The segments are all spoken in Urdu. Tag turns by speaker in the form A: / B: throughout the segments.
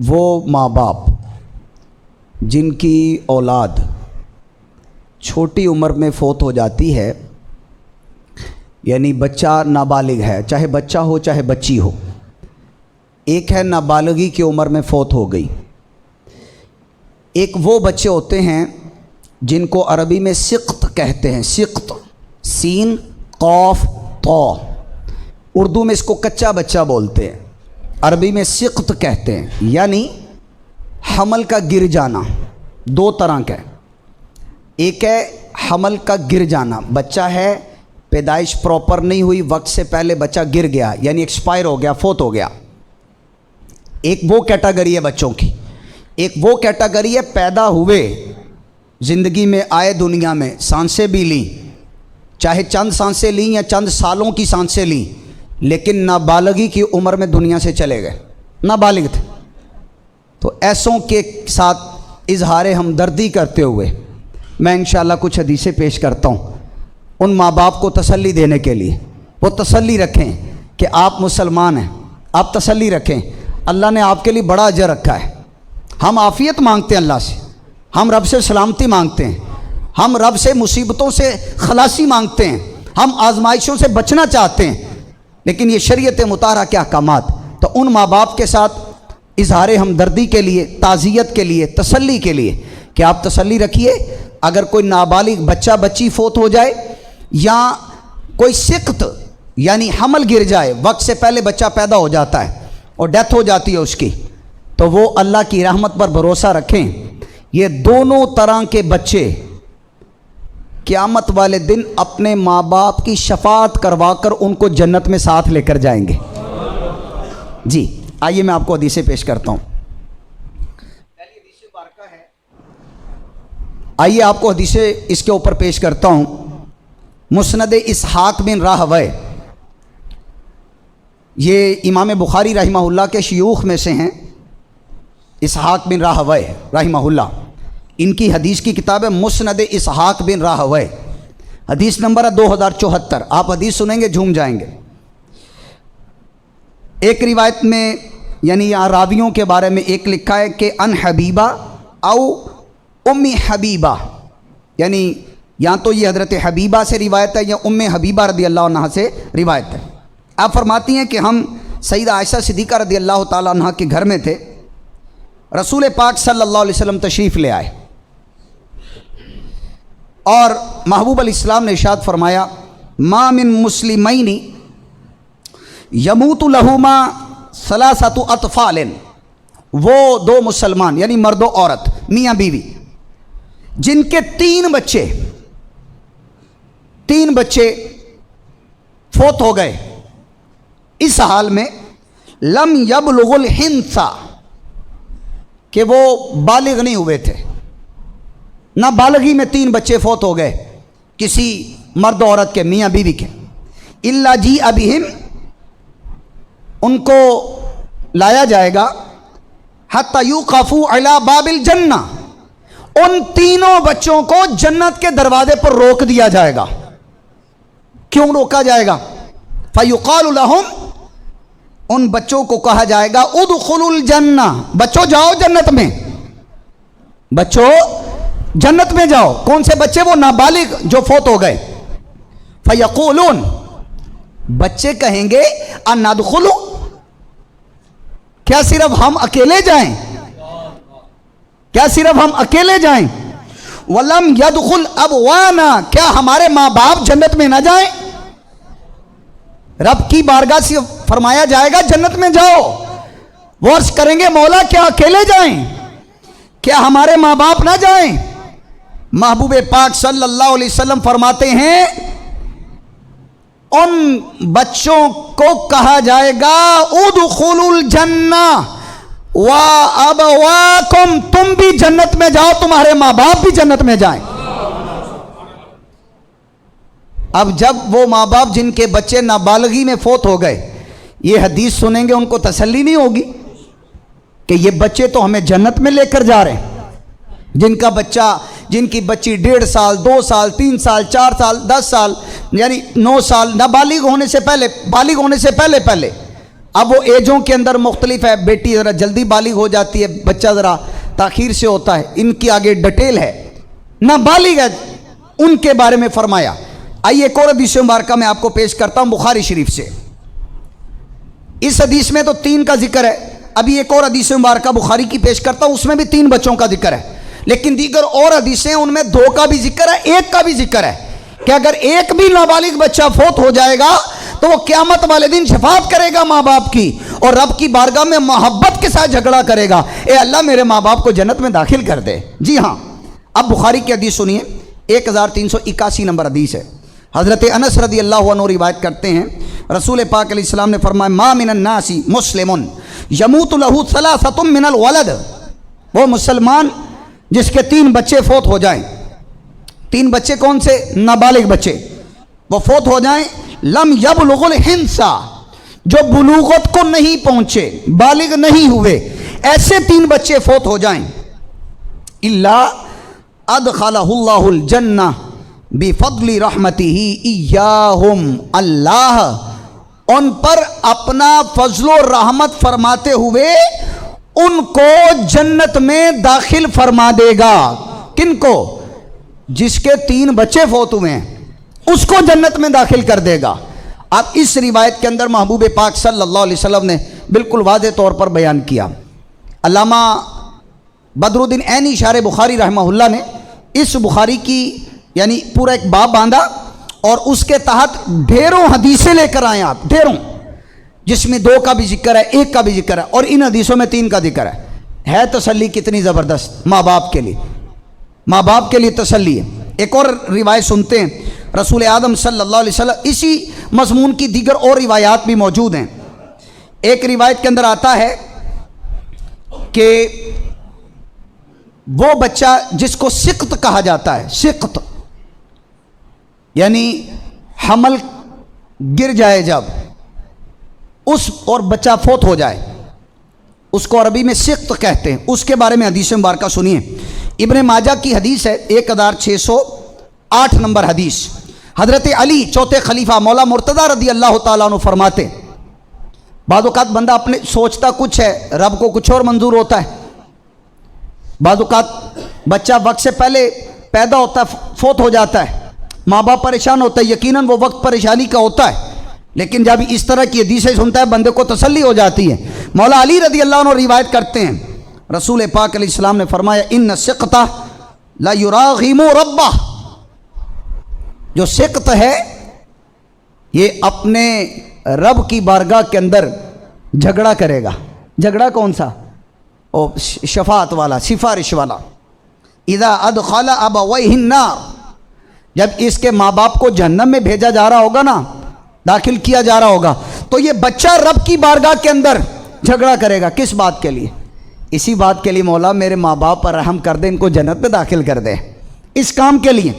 A: وہ ماں باپ جن کی اولاد چھوٹی عمر میں فوت ہو جاتی ہے، یعنی بچہ نابالغ ہے، چاہے بچہ ہو چاہے بچی ہو، ایک ہے نابالغی کی عمر میں فوت ہو گئی، ایک وہ بچے ہوتے ہیں جن کو عربی میں سقط کہتے ہیں، سقط، سین قاف طا، اردو میں اس کو کچا بچہ بولتے ہیں، عربی میں سقط کہتے ہیں، یعنی حمل کا گر جانا۔ دو طرح کا ہے، ایک ہے حمل کا گر جانا، بچہ ہے پیدائش پراپر نہیں ہوئی، وقت سے پہلے بچہ گر گیا، یعنی ایکسپائر ہو گیا، فوت ہو گیا، ایک وہ کیٹاگری ہے بچوں کی۔ ایک وہ کیٹاگری ہے پیدا ہوئے، زندگی میں آئے، دنیا میں سانسیں بھی لیں، چاہے چند سانسیں لیں یا چند سالوں کی سانسیں لیں، لیکن نابالغی کی عمر میں دنیا سے چلے گئے، نابالغ تھے۔ تو ایسوں کے ساتھ اظہار ہمدردی کرتے ہوئے میں انشاءاللہ کچھ حدیثیں پیش کرتا ہوں، ان ماں باپ کو تسلی دینے کے لیے۔ وہ تسلی رکھیں کہ آپ مسلمان ہیں، آپ تسلی رکھیں، اللہ نے آپ کے لیے بڑا اجر رکھا ہے۔ ہم عافیت مانگتے ہیں اللہ سے، ہم رب سے سلامتی مانگتے ہیں، ہم رب سے مصیبتوں سے خلاصی مانگتے ہیں، ہم آزمائشوں سے بچنا چاہتے ہیں، لیکن یہ شریعت مطہرہ کے احکامات۔ تو ان ماں باپ کے ساتھ اظہار ہمدردی کے لیے، تعزیت کے لیے، تسلی کے لیے کہ آپ تسلی رکھیے، اگر کوئی نابالغ بچہ بچی فوت ہو جائے یا کوئی سقط یعنی حمل گر جائے، وقت سے پہلے بچہ پیدا ہو جاتا ہے اور ڈیتھ ہو جاتی ہے اس کی، تو وہ اللہ کی رحمت پر بھروسہ رکھیں۔ یہ دونوں طرح کے بچے قیامت والے دن اپنے ماں باپ کی شفاعت کروا کر ان کو جنت میں ساتھ لے کر جائیں گے۔ جی آئیے میں آپ کو حدیثیں پیش کرتا ہوں۔ پہلی حدیث مبارکہ ہے، آئیے آپ کو حدیثیں اس کے اوپر پیش کرتا ہوں۔ مسند اسحاق بن راہوے، یہ امام بخاری رحمہ اللہ کے شیوخ میں سے ہیں، اسحاق بن راہوے رحمہ اللہ، ان کی حدیث کی کتاب ہے مسند اسحاق بن راہوے، حدیث نمبر ہے 2074۔ آپ حدیث سنیں گے جھوم جائیں گے۔ ایک روایت میں یعنی یہاں راویوں کے بارے میں ایک لکھا ہے کہ ان حبیبہ او ام حبیبہ، یعنی یا تو یہ حضرت حبیبہ سے روایت ہے یا ام حبیبہ رضی اللہ عنہ سے روایت ہے۔ آپ فرماتی ہیں کہ ہم سیدہ عائشہ صدیقہ رضی اللہ تعالیٰ عنہ کے گھر میں تھے، رسول پاک صلی اللہ علیہ وسلم تشریف لے آئے اور محبوب علیہ السلام نے ارشاد فرمایا ما من مسلمین یموت لہما ثلاثۃ اطفال، وہ دو مسلمان یعنی مرد و عورت، میاں بیوی، جن کے تین بچے فوت ہو گئے، اس حال میں لم یبلغ الحنث، کہ وہ بالغ نہیں ہوئے تھے، نابالغی میں تین بچے فوت ہو گئے کسی مرد و عورت کے، میاں بیوی کے، الا جیء بہم، ان کو لایا جائے گا، حتی یوقفوا علی باب الجنہ، ان تینوں بچوں کو جنت کے دروازے پر روک دیا جائے گا۔ کیوں روکا جائے گا؟ فیقال لہم، ان بچوں کو کہا جائے گا ادخلوا الجنہ، بچوں جاؤ جنت میں، بچوں جنت میں جاؤ۔ کون سے بچے؟ وہ نابالغ جو فوت ہو گئے۔ فیقولون، بچے کہیں گے ان ندخلوا، کیا صرف ہم اکیلے جائیں؟ کیا صرف ہم اکیلے جائیں؟ ولم يدخل ابوانا، کیا ہمارے ماں باپ جنت میں نہ جائیں؟ رب کی بارگاہ سے فرمایا جائے گا جنت میں جاؤ، وہ عرض کریں گے مولا کیا اکیلے جائیں؟ کیا ہمارے ماں باپ نہ جائیں؟ محبوب پاک صلی اللہ علیہ وسلم فرماتے ہیں ان بچوں کو کہا جائے گا ادخلوا الجنہ وابواکم، تم بھی جنت میں جاؤ، تمہارے ماں باپ بھی جنت میں جائیں۔ اب جب وہ ماں باپ جن کے بچے نابالغی میں فوت ہو گئے یہ حدیث سنیں گے، ان کو تسلی نہیں ہوگی کہ یہ بچے تو ہمیں جنت میں لے کر جا رہے ہیں، جن کی بچی 1.5 سال 2 سال 3 سال 4 سال 10 سال یعنی 9 سال نابالغ ہونے سے پہلے، بالغ ہونے سے پہلے اب وہ ایجوں کے اندر مختلف ہے، بیٹی ذرا جلدی بالغ ہو جاتی ہے، بچہ ذرا تاخیر سے ہوتا ہے، ان کی آگے ڈیٹیل ہے۔ نابالغ ہے ان کے بارے میں فرمایا۔ آئیے ایک اور حدیث مبارکہ میں آپ کو پیش کرتا ہوں بخاری شریف سے۔ اس حدیث میں تو 3 کا ذکر ہے، ابھی ایک اور حدیث مبارکہ بخاری کی پیش کرتا ہوں، اس میں بھی 3 بچوں کا ذکر ہے، لیکن دیگر اور حدیثیں ان میں 2 کا بھی ذکر ہے، 1 کا بھی ذکر ہے کہ اگر ایک بھی نابالغ بچہ فوت ہو جائے گا تو وہ قیامت والے دن شفاعت کرے گا ماں باپ کی، اور رب کی بارگاہ میں محبت کے ساتھ جھگڑا کرے گا، اے اللہ میرے ماں باپ کو جنت میں داخل کر دے۔ جی ہاں، اب بخاری کی حدیث سنیے، 1381 نمبر حدیث ہے۔ حضرت انس رضی اللہ عنہ روایت کرتے ہیں، رسول پاک علیہ السلام نے فرمایا ما من الناس مسلم یموت له 3 من الولد، وہ مسلمان جس کے 3 بچے فوت ہو جائیں، 3 بچے کون سے؟ نابالغ بچے، وہ فوت ہو جائیں، لم یبلغ الحنسا، جو بلوغت کو نہیں پہنچے، بالغ نہیں ہوئے، ایسے 3 بچے فوت ہو جائیں، الا ادخلہ اللہ الجنہ بفضل رحمتہ ایاہم، اللہ ان پر اپنا فضل و رحمت فرماتے ہوئے ان کو جنت میں داخل فرما دے گا۔ کن کو؟ جس کے 3 بچے فوت ہوئے ہیں اس کو جنت میں داخل کر دے گا۔ اب اس روایت کے اندر محبوب پاک صلی اللہ علیہ وسلم نے بالکل واضح طور پر بیان کیا۔ علامہ بدر الدین عینی شارح بخاری رحمہ اللہ نے اس بخاری کی یعنی پورا ایک باب باندھا اور اس کے تحت ڈھیروں حدیثیں لے کر آئے، آپ ڈھیروں، جس میں 2 کا بھی ذکر ہے، 1 کا بھی ذکر ہے، اور ان حدیثوں میں 3 کا ذکر ہے تسلی کتنی زبردست ماں باپ کے لیے، ماں باپ کے لیے تسلی ہے۔ ایک اور روایت سنتے ہیں، رسول اعظم صلی اللہ علیہ وسلم، اسی مضمون کی دیگر اور روایات بھی موجود ہیں۔ ایک روایت کے اندر آتا ہے کہ وہ بچہ جس کو سقط کہا جاتا ہے، سقط یعنی حمل گر جائے جب اس اور بچہ فوت ہو جائے، اس کو عربی میں سقط کہتے ہیں، اس کے بارے میں حدیث مبارکہ سنیے۔ ابن ماجہ کی حدیث ہے، 1608 نمبر حدیث۔ حضرت علی 4 خلیفہ مولا مرتضیٰ رضی اللہ تعالیٰ عنہ فرماتے، بعض اوقات بندہ اپنے سوچتا کچھ ہے، رب کو کچھ اور منظور ہوتا ہے۔ بعض اوقات بچہ وقت سے پہلے پیدا ہوتا ہے، فوت ہو جاتا ہے، ماں باپ پریشان ہوتا ہے، یقیناً وہ وقت پریشانی کا ہوتا ہے، لیکن جب اس طرح کی حدیثیں سنتا ہے بندے کو تسلی ہو جاتی ہے۔ مولا علی رضی اللہ عنہ روایت کرتے ہیں، رسول پاک علیہ السلام نے فرمایا ان سقطہ لا یراغم ربہ، جو سقط ہے یہ اپنے رب کی بارگاہ کے اندر جھگڑا کرے گا۔ جھگڑا کون سا؟ او شفاعت والا، سفارش والا۔ اذا ادخل ابویہ النار، جب اس کے ماں باپ کو جہنم میں بھیجا جا رہا ہوگا نا، داخل کیا جا رہا ہوگا، تو یہ بچہ رب کی بارگاہ کے اندر جھگڑا کرے گا۔ کس بات کے لیے؟ اسی بات کے لیے، مولا میرے ماں باپ پر رحم کر دے، ان کو جنت میں داخل کر دے، اس کام کے لیے۔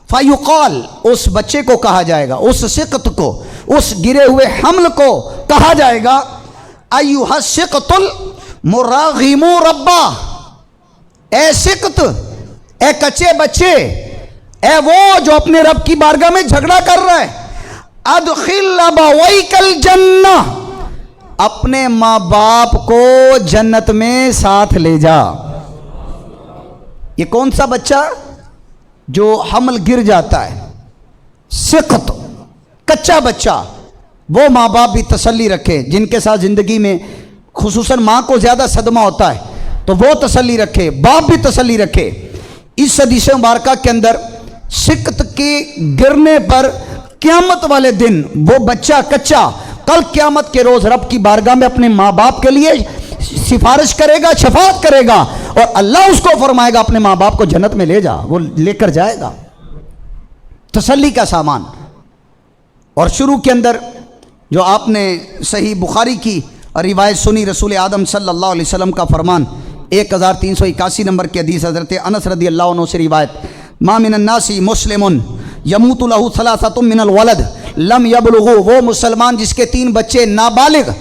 A: فیقال، اس بچے کو کہا جائے گا، اس سقط کو، اس گرے ہوئے حمل کو کہا جائے گا ایھا السقط المراغم ربا، اے سقط، اے کچے بچے، اے وہ جو اپنے رب کی بارگاہ میں جھگڑا کر رہا ہے، ادخل ابویک الجنہ، اپنے ماں باپ کو جنت میں ساتھ لے جا۔ یہ کون سا بچہ؟ جو حمل گر جاتا ہے، سقط، کچا بچہ، وہ ماں باپ بھی تسلی رکھے، جن کے ساتھ زندگی میں خصوصاً ماں کو زیادہ صدمہ ہوتا ہے، تو وہ تسلی رکھے، باپ بھی تسلی رکھے۔ اس حدیث مبارکہ کے اندر سقط کے گرنے پر قیامت والے دن وہ بچہ کچا کل قیامت کے روز رب کی بارگاہ میں اپنے ماں باپ کے لیے سفارش کرے گا، شفاعت کرے گا، اور اللہ اس کو فرمائے گا اپنے ماں باپ کو جنت میں لے جا، وہ لے کر جائے گا تسلی کا سامان۔ اور شروع کے اندر جو آپ نے صحیح بخاری کی روایت سنی، رسول اعظم صلی اللہ علیہ وسلم کا فرمان، 1381 نمبر کی حدیث، حضرت انس رضی اللہ عنہ سے روایت، ما من الناس مسلم یموت له 3 من الولد لم یبلغوا، وہ مسلمان جس کے 3 بچے نابالغ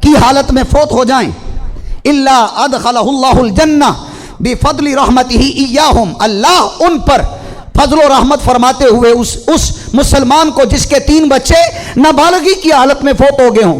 A: کی حالت میں فوت ہو جائیں، الا ادخلہ اللہ الجنہ بفضل رحمتہ ایاہم، اللہ ان پر فضل و رحمت فرماتے ہوئے اس مسلمان کو جس کے 3 بچے نابالغی کی حالت میں فوت ہو گئے ہوں،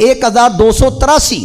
A: 1283